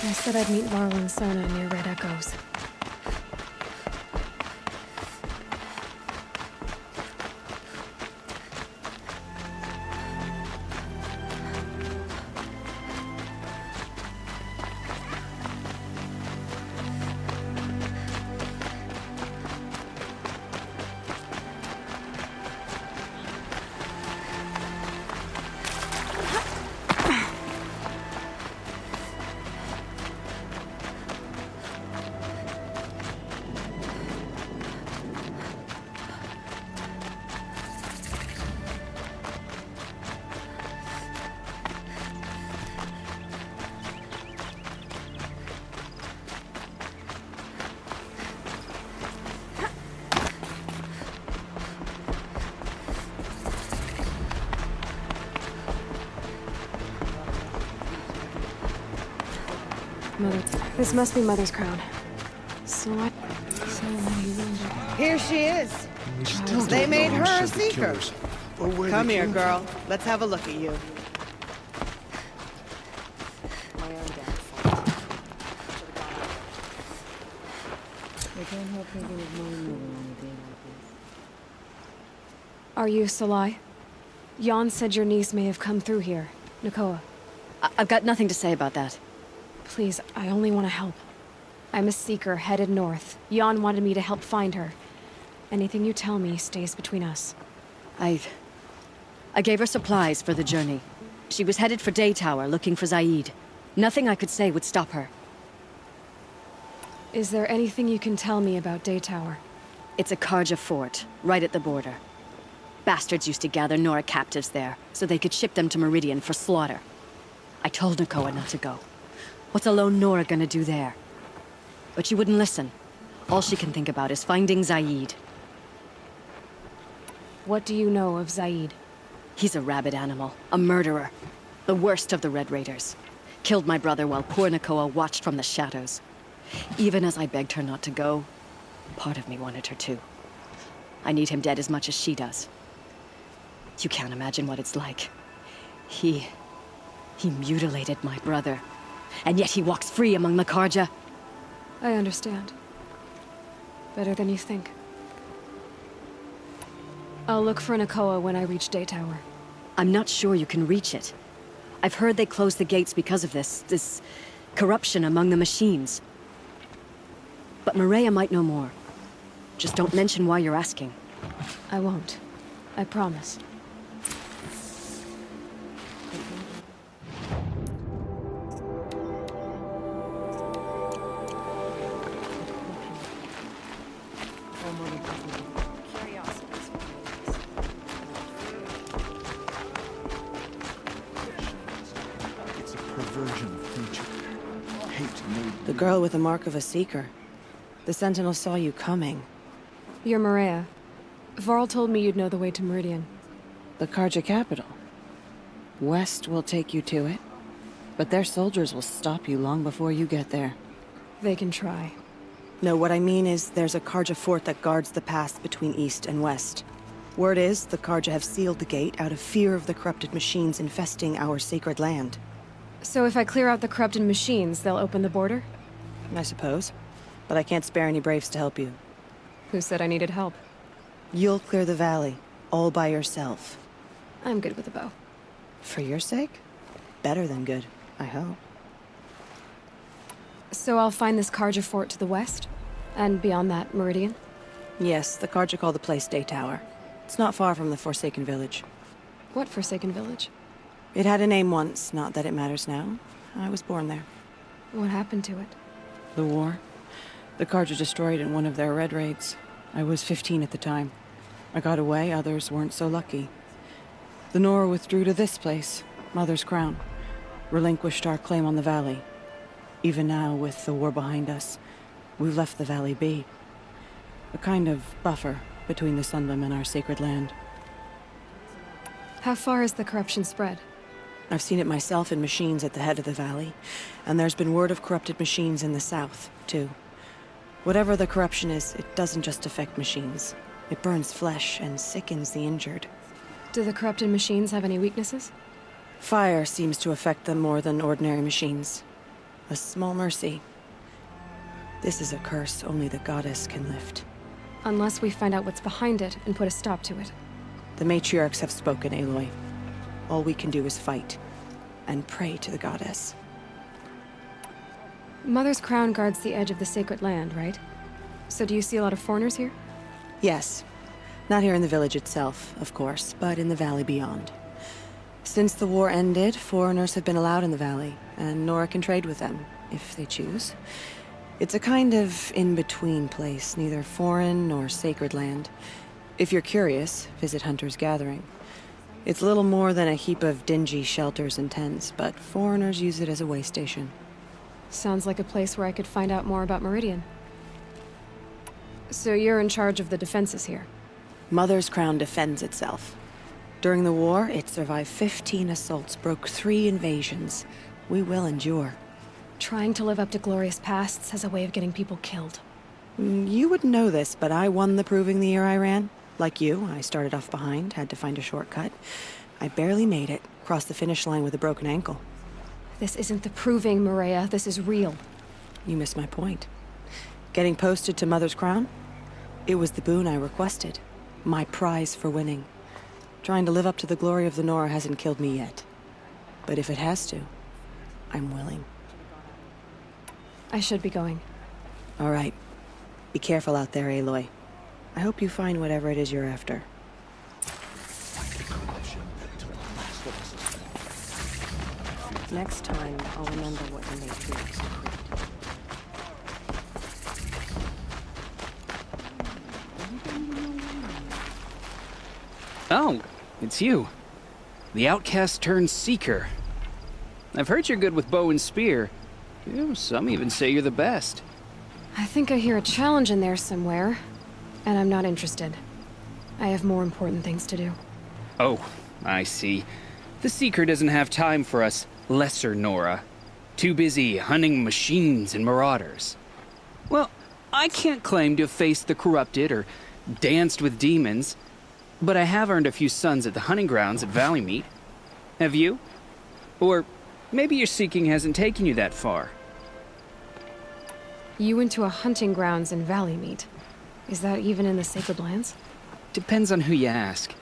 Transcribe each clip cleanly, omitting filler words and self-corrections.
I said I'd meet Varl and Sona near Red Echoes. Mother. This must be Mother's crown. So what? So what do you wonder? Here she is. We still They don't made know who her a sent the seeker. killers, or where Come they here, came girl. Let's have a look at you. Are you Salai? Jan said your niece may have come through here. Nakoa. I've got nothing to say about that. Please, I only want to help. I'm a seeker headed north. Jan wanted me to help find her. Anything you tell me stays between us. I gave her supplies for the journey. She was headed for Daytower, looking for Zaid. Nothing I could say would stop her. Is there anything you can tell me about Daytower? It's a Karja fort, right at the border. Bastards used to gather Nora captives there, so they could ship them to Meridian for slaughter. I told Nakoa not to go. What's a lone Nora gonna do there? But she wouldn't listen. All she can think about is finding Zaid. What do you know of Zaid? He's a rabid animal, a murderer. The worst of the Red Raiders. Killed my brother while poor Nakoa watched from the shadows. Even as I begged her not to go, part of me wanted her to. I need him dead as much as she does. You can't imagine what it's like. He mutilated my brother. And yet he walks free among the Karja. I understand. Better than you think. I'll look for Nakoa when I reach Daytower. I'm not sure you can reach it. I've heard they closed the gates because of this corruption among the machines. But Maria might know more. Just don't mention why you're asking. I won't. I promise. It's a perversion of nature. Hate made The girl with the mark of a seeker. The Sentinel saw you coming. You're Maria. Varl told me you'd know the way to Meridian. The Karja capital. West will take you to it, but their soldiers will stop you long before you get there. They can try. No, what I mean is there's a Karja fort that guards the pass between east and west. Word is the Karja have sealed the gate out of fear of the corrupted machines infesting our sacred land. So if I clear out the corrupted machines, they'll open the border? I suppose. But I can't spare any braves to help you. Who said I needed help? You'll clear the valley, all by yourself. I'm good with a bow. For your sake? Better than good, I hope. So I'll find this Karja fort to the west? And beyond that, Meridian? Yes, the Karja call the place Daytower. It's not far from the Forsaken Village. What Forsaken Village? It had a name once, not that it matters now. I was born there. What happened to it? The war. The Karja destroyed in one of their red raids. I was 15 at the time. I got away, others weren't so lucky. The Nora withdrew to this place, Mother's Crown. Relinquished our claim on the valley. Even now, with the war behind us, we've left the valley be. A kind of buffer between the Sunlim and our sacred land. How far has the corruption spread? I've seen it myself in machines at the head of the valley, and there's been word of corrupted machines in the south, too. Whatever the corruption is, it doesn't just affect machines. It burns flesh and sickens the injured. Do the corrupted machines have any weaknesses? Fire seems to affect them more than ordinary machines. A small mercy. This is a curse only the goddess can lift. Unless we find out what's behind it and put a stop to it. The matriarchs have spoken, Aloy. All we can do is fight. And pray to the goddess. Mother's crown guards the edge of the sacred land, right? So do you see a lot of foreigners here? Yes. Not here in the village itself, of course, but in the valley beyond. Since the war ended, foreigners have been allowed in the valley, and Nora can trade with them, if they choose. It's a kind of in-between place, neither foreign nor sacred land. If you're curious, visit Hunter's Gathering. It's little more than a heap of dingy shelters and tents, but foreigners use it as a way station. Sounds like a place where I could find out more about Meridian. So you're in charge of the defenses here? Mother's Crown defends itself. During the war, it survived 15 assaults, broke 3 invasions. We will endure. Trying to live up to glorious pasts has a way of getting people killed. You wouldn't know this, but I won the proving the year I ran. Like you, I started off behind, had to find a shortcut. I barely made it, crossed the finish line with a broken ankle. This isn't the proving, Maria. This is real. You missed my point. Getting posted to Mother's Crown? It was the boon I requested. My prize for winning. Trying to live up to the glory of the Nora hasn't killed me yet. But if it has to, I'm willing. I should be going. All right. Be careful out there, Aloy. I hope you find whatever it is you're after. Next time, I'll remember what the matriarchs agreed. Oh, it's you. The outcast turned seeker. I've heard you're good with bow and spear. Some even say you're the best. I think I hear a challenge in there somewhere, and I'm not interested. I have more important things to do. Oh, I see. The seeker doesn't have time for us lesser Nora. Too busy hunting machines and marauders. Well, I can't claim to have faced the corrupted or danced with demons, but I have earned a few sons at the hunting grounds at Valleymeet. Have you? Or maybe your seeking hasn't taken you that far. You went to a hunting grounds in Valleymeet. Is that even in the Sacred Lands? Depends on who you ask.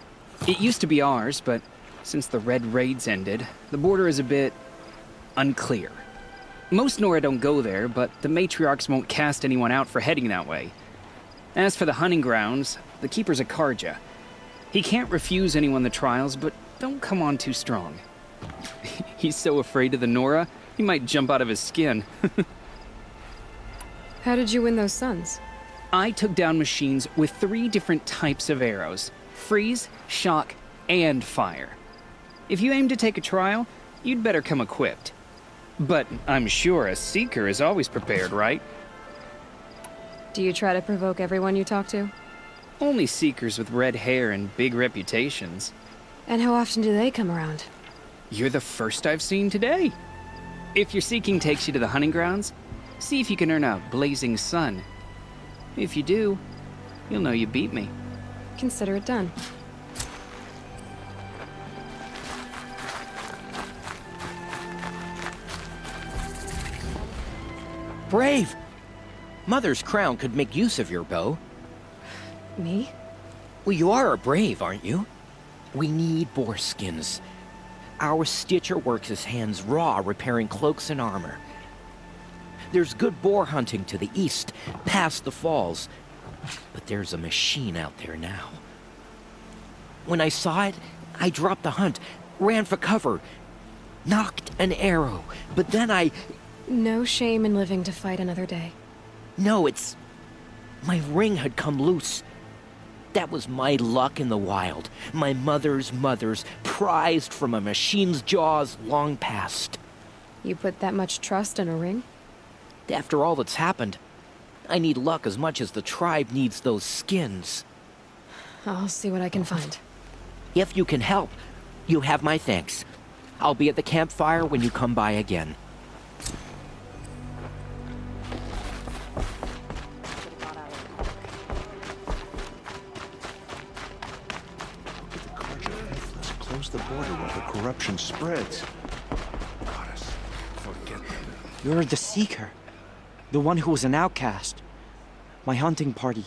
It used to be ours, but since the Red Raids ended, the border is a bit unclear. Most Nora don't go there, but the matriarchs won't cast anyone out for heading that way. As for the hunting grounds, the keeper's a Karja. He can't refuse anyone the trials, but don't come on too strong. He's so afraid of the Nora, he might jump out of his skin. How did you win those sons? I took down machines with 3 different types of arrows: freeze, shock, and fire. If you aim to take a trial, you'd better come equipped. But I'm sure a seeker is always prepared, right? Do you try to provoke everyone you talk to? Only seekers with red hair and big reputations. And how often do they come around? You're the first I've seen today. If your seeking takes you to the hunting grounds, see if you can earn a blazing sun. If you do, you'll know you beat me. Consider it done. Brave! Mother's Crown could make use of your bow. Me? Well, you are a brave, aren't you? We need boar skins. Our Stitcher works his hands raw repairing cloaks and armor. There's good boar hunting to the east, past the falls. But there's a machine out there now. When I saw it, I dropped the hunt, ran for cover, knocked an arrow, but then No shame in living to fight another day. No, it's... my ring had come loose. That was my luck in the wild. My mother's prized from a machine's jaws long past. You put that much trust in a ring? After all that's happened, I need luck as much as the tribe needs those skins. I'll see what I can find. If you can help, you have my thanks. I'll be at the campfire when you come by again. The Karja faithless close the border while the corruption spreads. Goddess, forget them. You're the Seeker. The one who was an outcast. My hunting party.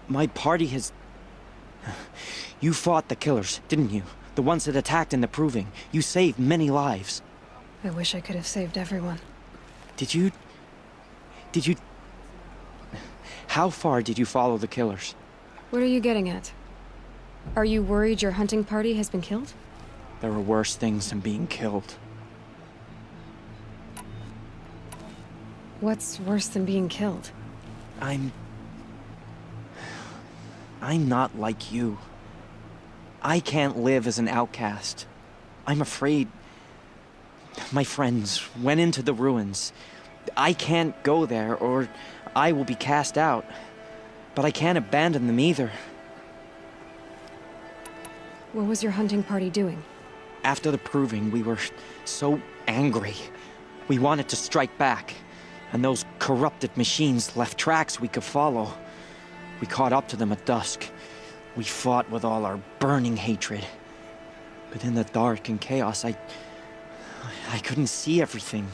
My party has... You fought the killers, didn't you? The ones that attacked in the Proving. You saved many lives. I wish I could have saved everyone. Did you... How far did you follow the killers? What are you getting at? Are you worried your hunting party has been killed? There are worse things than being killed. What's worse than being killed? I'm not like you. I can't live as an outcast. I'm afraid... My friends went into the ruins. I can't go there, or I will be cast out. But I can't abandon them either. What was your hunting party doing? After the Proving, we were so angry. We wanted to strike back. And those corrupted machines left tracks we could follow. We caught up to them at dusk. We fought with all our burning hatred. But in the dark and chaos, I couldn't see everything.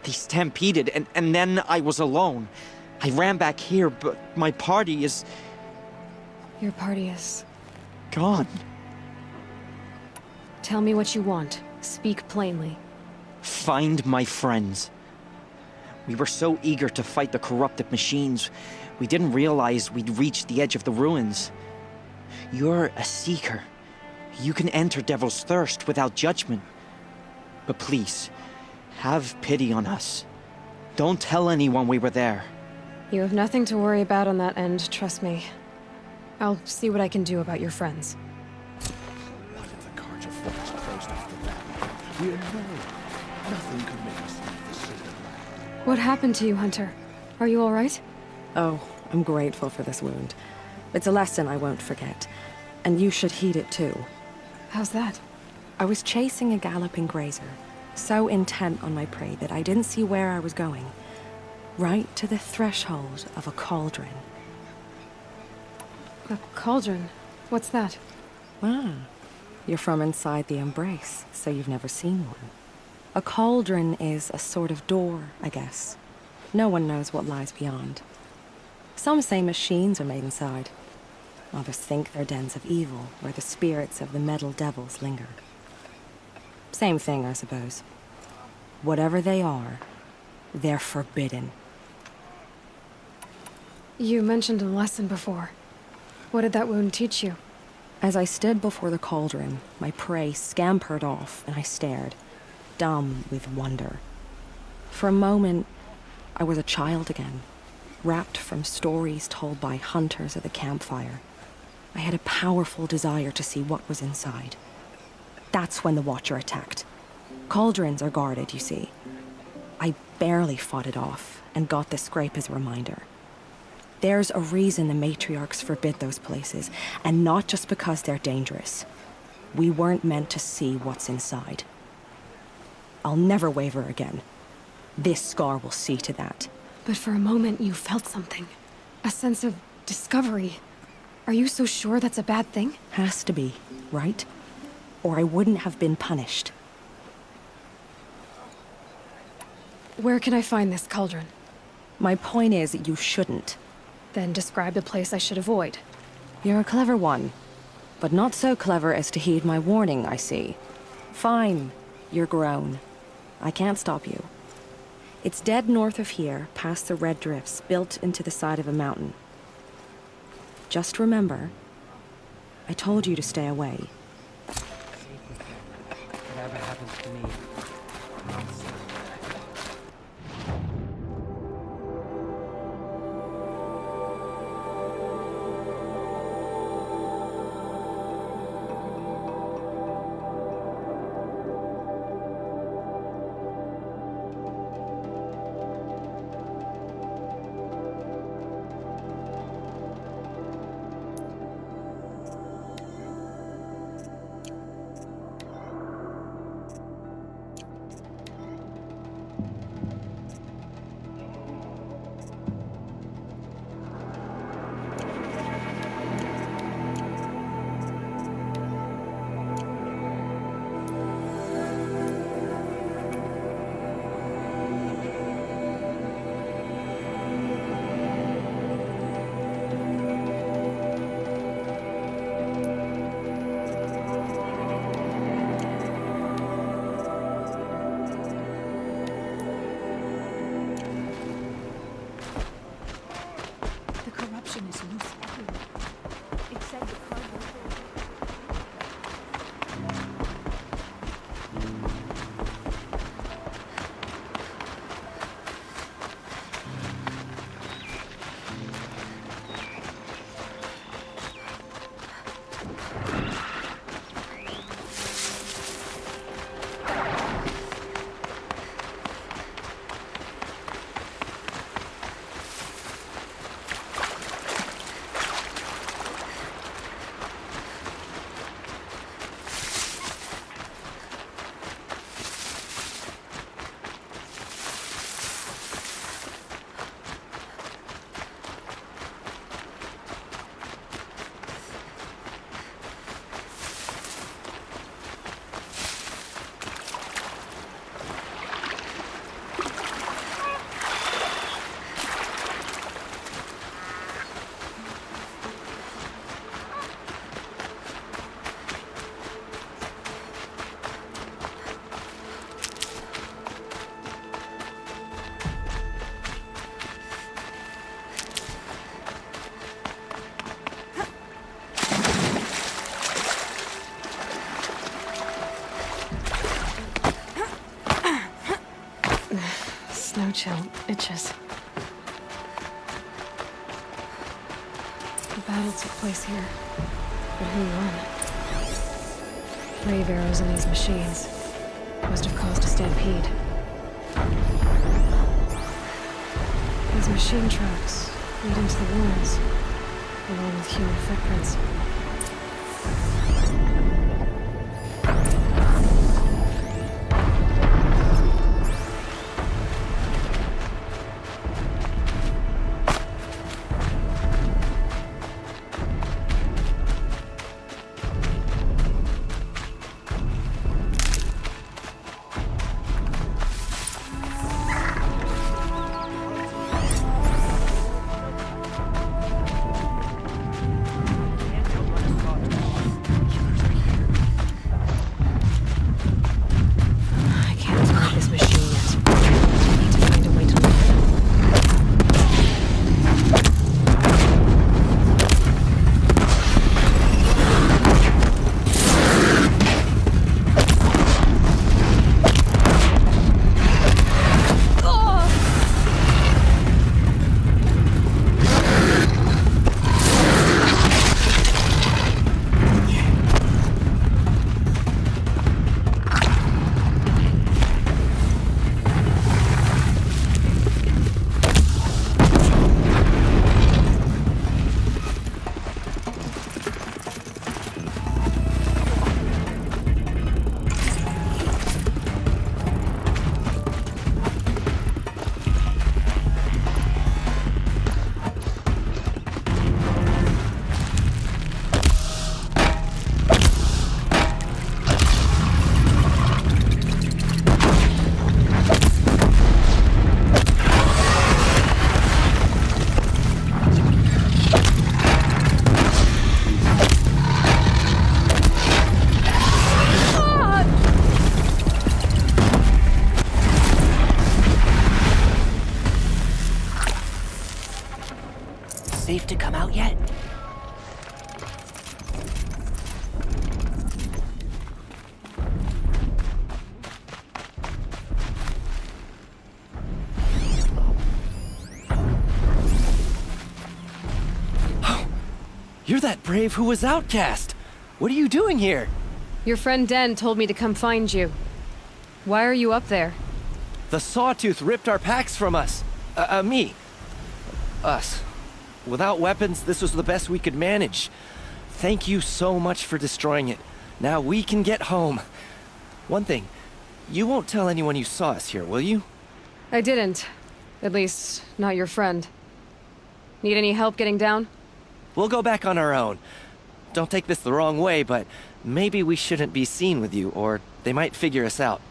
They stampeded, and then I was alone. I ran back here, but my party is... Your party is... gone. Tell me what you want. Speak plainly. Find my friends. We were so eager to fight the corrupted machines, we didn't realize we'd reached the edge of the ruins. You're a Seeker. You can enter Devil's Thirst without judgment. But please, have pity on us. Don't tell anyone we were there. You have nothing to worry about on that end, trust me. I'll see what I can do about your friends. What if the Carja force closed off the valley? We're alone. Nothing could make us leave the Sacred Land. What happened to you, Hunter? Are you all right? Oh, I'm grateful for this wound. It's a lesson I won't forget. And you should heed it too. How's that? I was chasing a galloping grazer, so intent on my prey that I didn't see where I was going. Right to the threshold of a cauldron. A cauldron? What's that? Ah, you're from inside the Embrace, so you've never seen one. A cauldron is a sort of door, I guess. No one knows what lies beyond. Some say machines are made inside. Others think they're dens of evil, where the spirits of the metal devils linger. Same thing, I suppose. Whatever they are, they're forbidden. You mentioned a lesson before. What did that wound teach you? As I stood before the cauldron, my prey scampered off, and I stared, dumb with wonder. For a moment, I was a child again, wrapped from stories told by hunters at the campfire. I had a powerful desire to see what was inside. That's when the Watcher attacked. Cauldrons are guarded, you see. I barely fought it off, and got the scrape as a reminder. There's a reason the matriarchs forbid those places, and not just because they're dangerous. We weren't meant to see what's inside. I'll never waver again. This scar will see to that. But for a moment you felt something. A sense of discovery. Are you so sure that's a bad thing? Has to be, right? Or I wouldn't have been punished. Where can I find this cauldron? My point is, you shouldn't. Then describe the place I should avoid. You're a clever one. But not so clever as to heed my warning, I see. Fine, you're grown. I can't stop you. It's dead north of here, past the red drifts, built into the side of a mountain. Just remember, I told you to stay away. Whatever happens to me. chill itches. The battle took place here, but who won? Brave arrows in these machines must have caused a stampede. These machine tracks lead into the ruins, along with human footprints. I can't find this machine yet. I need to find a way to look it up. Safe to come out yet? You're that brave who was outcast. What are you doing here? Your friend Den told me to come find you. Why are you up there? The Sawtooth ripped our packs from us. Me. Us. Without weapons, this was the best we could manage. Thank you so much for destroying it. Now we can get home. One thing, you won't tell anyone you saw us here, will you? I didn't. At least, not your friend. Need any help getting down? We'll go back on our own. Don't take this the wrong way, but maybe we shouldn't be seen with you, or they might figure us out.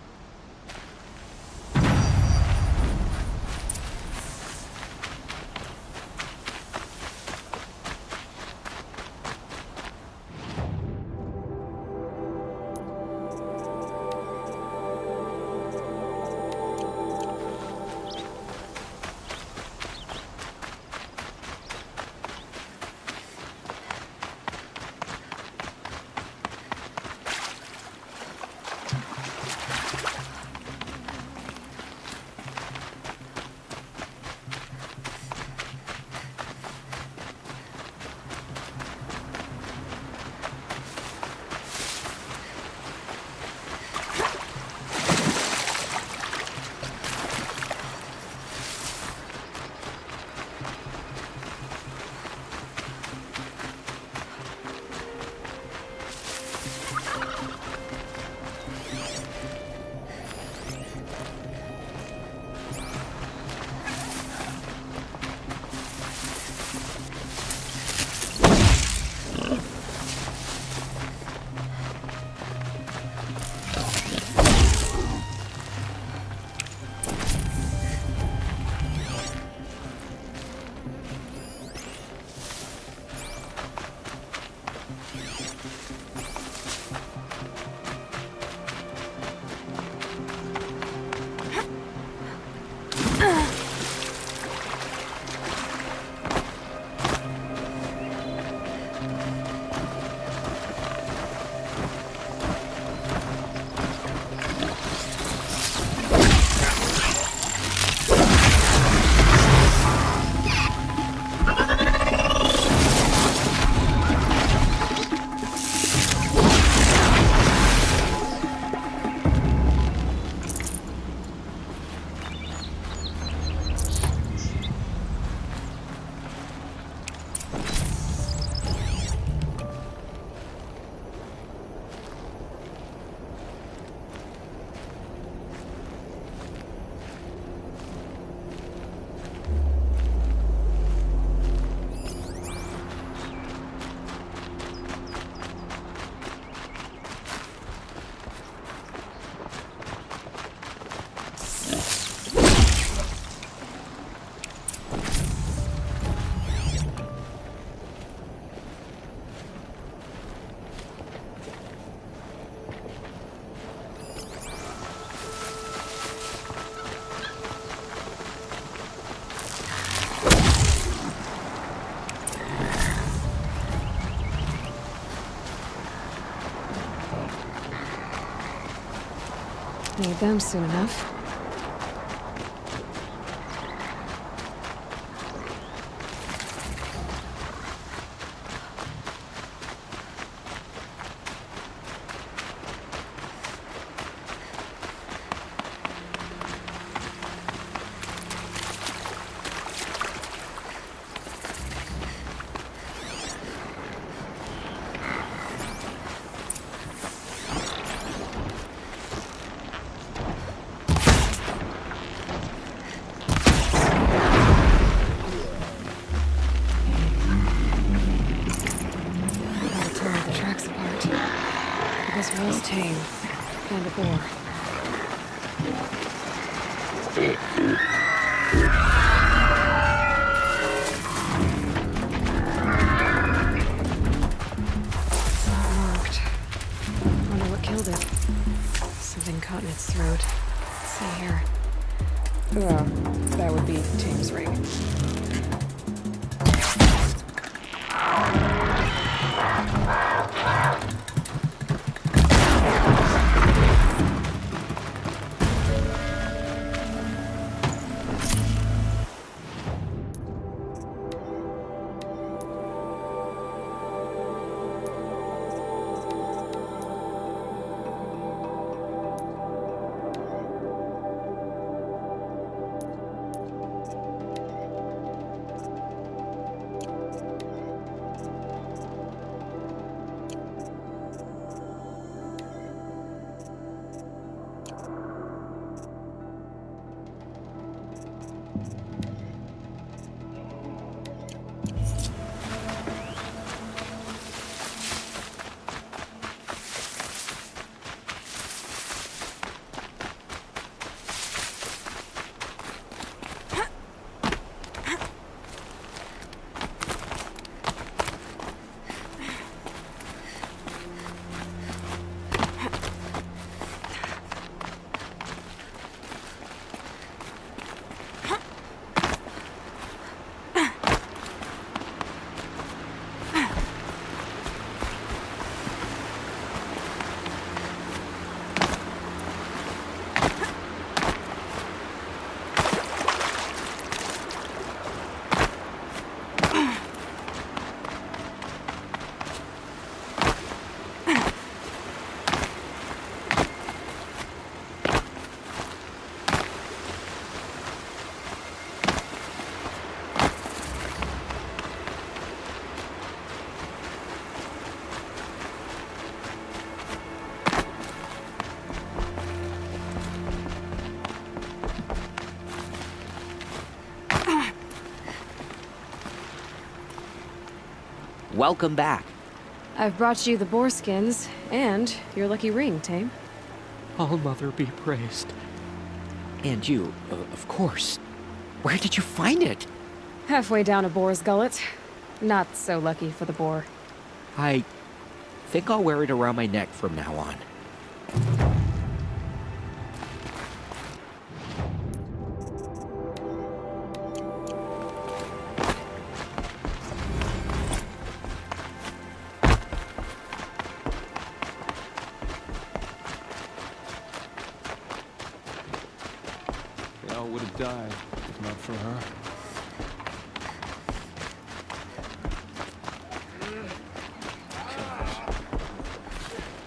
Need them soon enough. This was tame. And a boar. Marked. Wonder what killed it. Something caught in its throat. Let's see here. Oh, that would be Tame's ring. Welcome back. I've brought you the boar skins and your lucky ring, Tame. All Mother be praised. And you, of course. Where did you find it? Halfway down a boar's gullet. Not so lucky for the boar. I think I'll wear it around my neck from now on. They all would have died if not for her.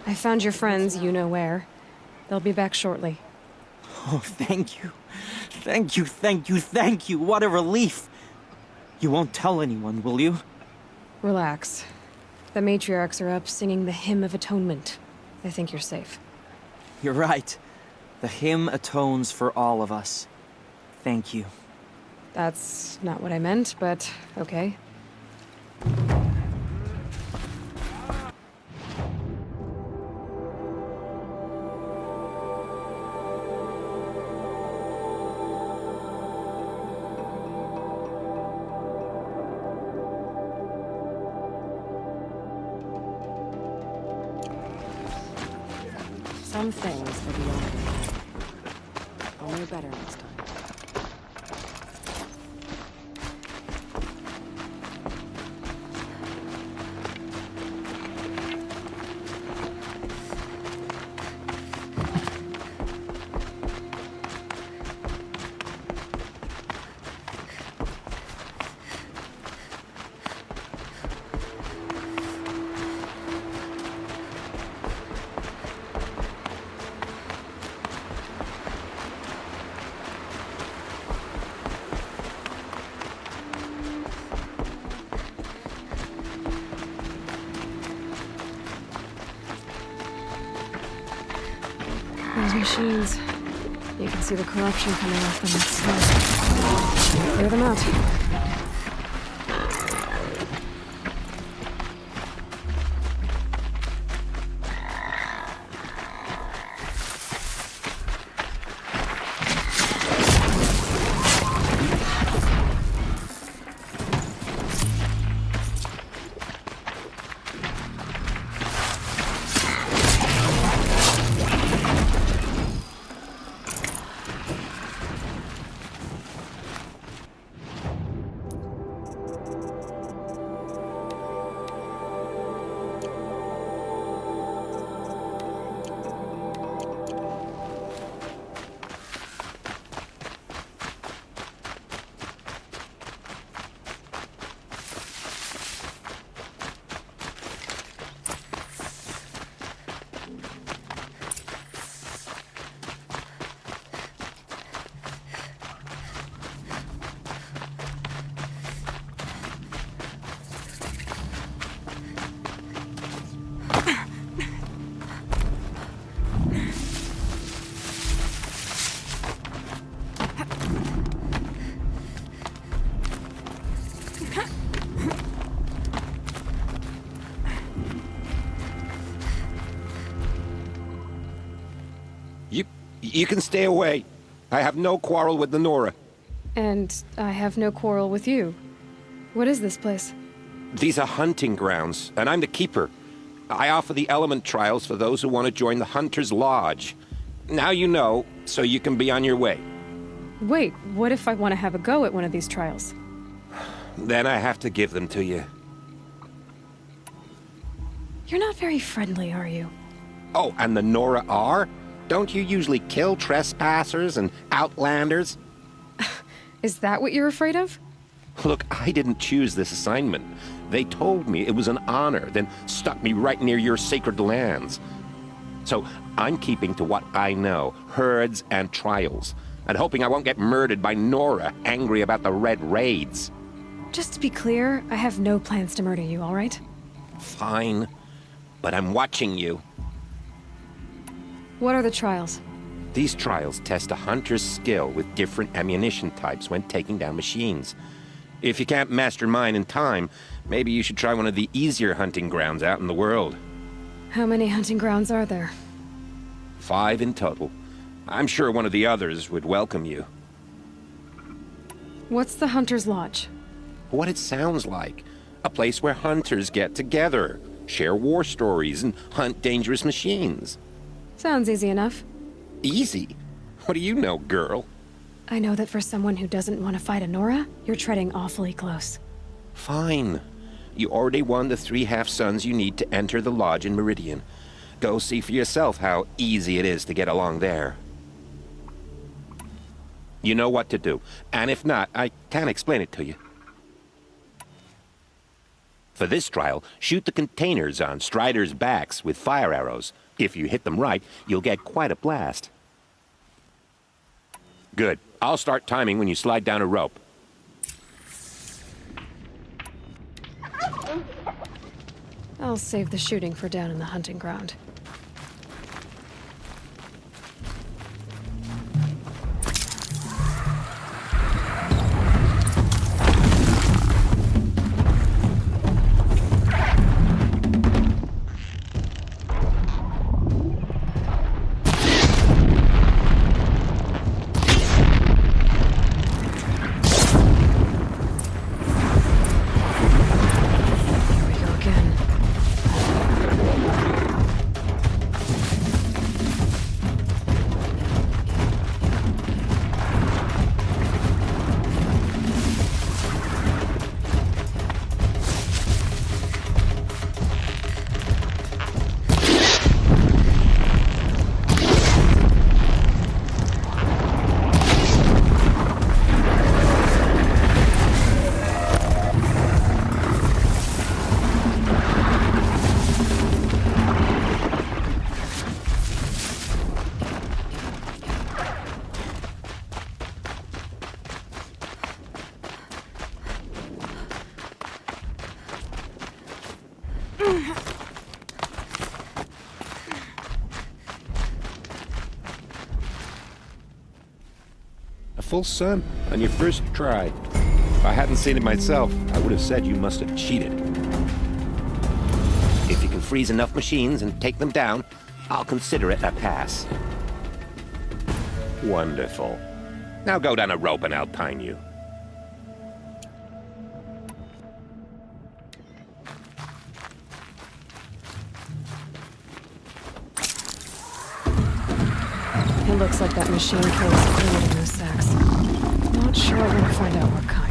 I found your friends, you know where. They'll be back shortly. Oh, thank you. Thank you, thank you, thank you. What a relief. You won't tell anyone, will you? Relax. The matriarchs are up singing the Hymn of Atonement. I think you're safe. You're right. The hymn atones for all of us. Thank you. That's not what I meant, but okay. Some things are beyond me. I'll know better next time. machines. You can see the corruption coming off them. It's slow. Clear them out. You can stay away. I have no quarrel with the Nora. And I have no quarrel with you. What is this place? These are hunting grounds, and I'm the keeper. I offer the element trials for those who want to join the Hunter's Lodge. Now you know, so you can be on your way. Wait, what if I want to have a go at one of these trials? Then I have to give them to you. You're not very friendly, are you? Oh, and the Nora are? Don't you usually kill trespassers and outlanders? Is that what you're afraid of? Look, I didn't choose this assignment. They told me it was an honor, then stuck me right near your sacred lands. So I'm keeping to what I know, herds and trials, and hoping I won't get murdered by Nora angry about the Red Raids. Just to be clear, I have no plans to murder you, all right? Fine, but I'm watching you. What are the trials? These trials test a hunter's skill with different ammunition types when taking down machines. If you can't master mine in time, maybe you should try one of the easier hunting grounds out in the world. How many hunting grounds are there? 5 in total. I'm sure one of the others would welcome you. What's the Hunter's Lodge? What it sounds like. A place where hunters get together, share war stories, and hunt dangerous machines. Sounds easy enough. Easy? What do you know, girl? I know that for someone who doesn't want to fight a Nora, you're treading awfully close. Fine. You already won the 3 half-suns you need to enter the lodge in Meridian. Go see for yourself how easy it is to get along there. You know what to do, and if not, I can explain it to you. For this trial, shoot the containers on Striders' backs with fire arrows. If you hit them right, you'll get quite a blast. Good. I'll start timing when you slide down a rope. I'll save the shooting for down in the hunting ground. Beautiful, son. On your first try. If I hadn't seen it myself, I would have said you must have cheated. If you can freeze enough machines and take them down, I'll consider it a pass. Wonderful. Now go down a rope and I'll time you. It looks like that machine carries fluid in those sacks. Not sure I'm gonna find out what kind.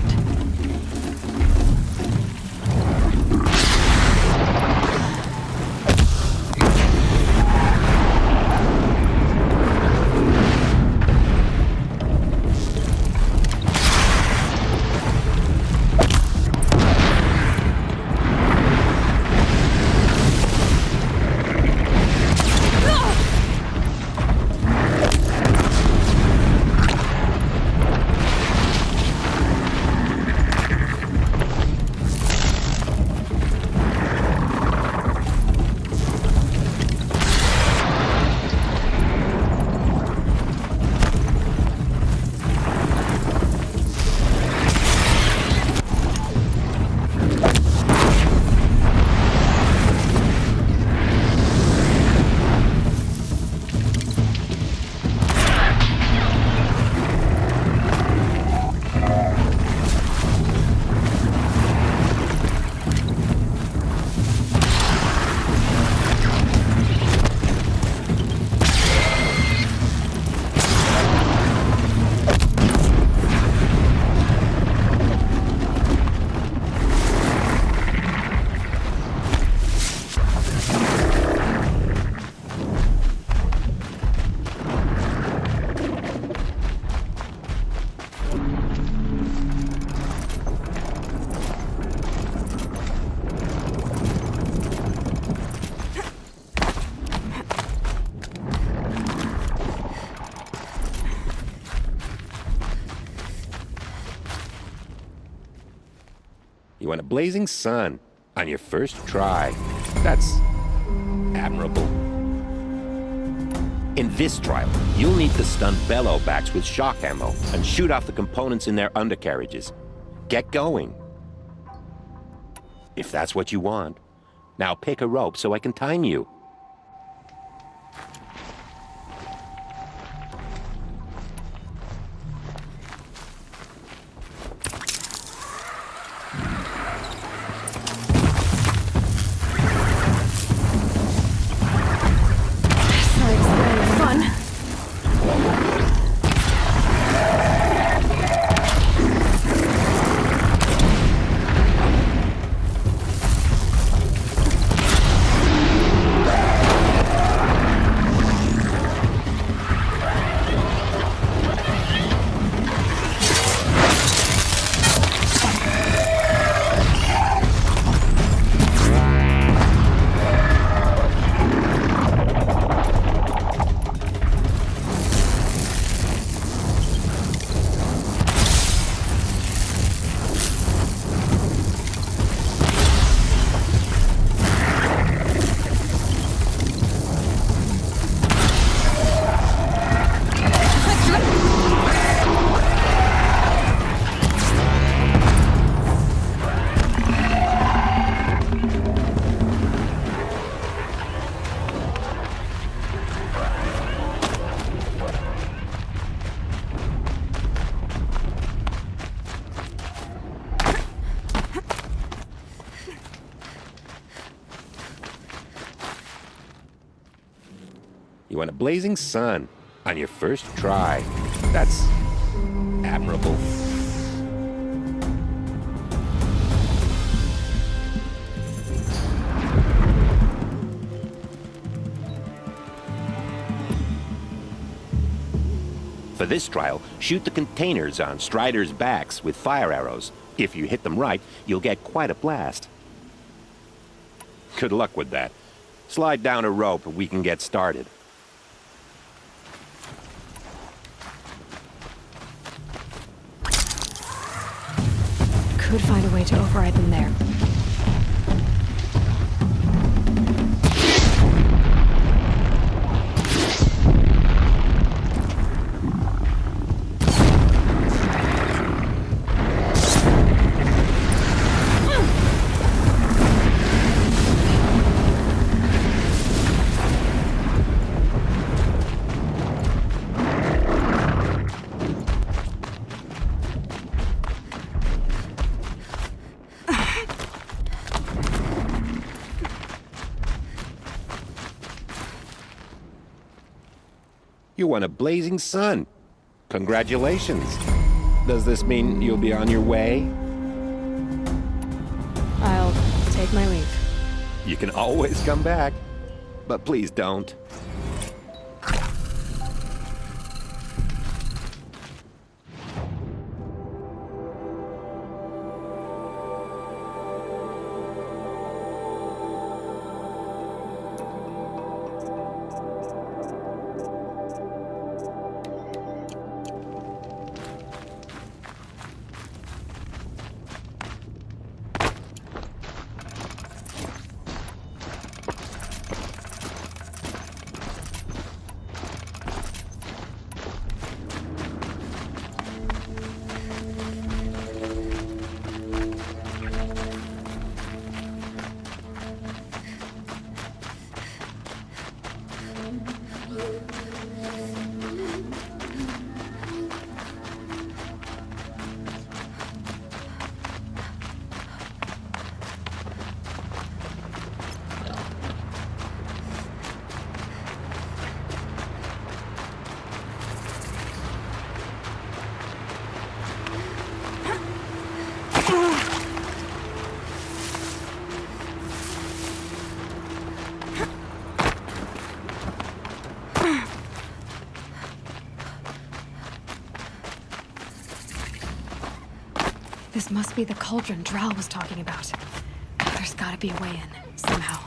You want a blazing sun on your first try. That's admirable. In this trial, you'll need to stun bellowbacks with shock ammo and shoot off the components in their undercarriages. Get going. If that's what you want. Now pick a rope so I can time you. You want a blazing sun on your first try. That's admirable. For this trial, shoot the containers on Striders' backs with fire arrows. If you hit them right, you'll get quite a blast. Good luck with that. Slide down a rope and we can get started. Could find a way to override them there. You won a blazing sun. Congratulations. Does this mean you'll be on your way? I'll take my leave. You can always come back, but please don't. This must be the cauldron Drow was talking about. There's gotta be a way in, somehow.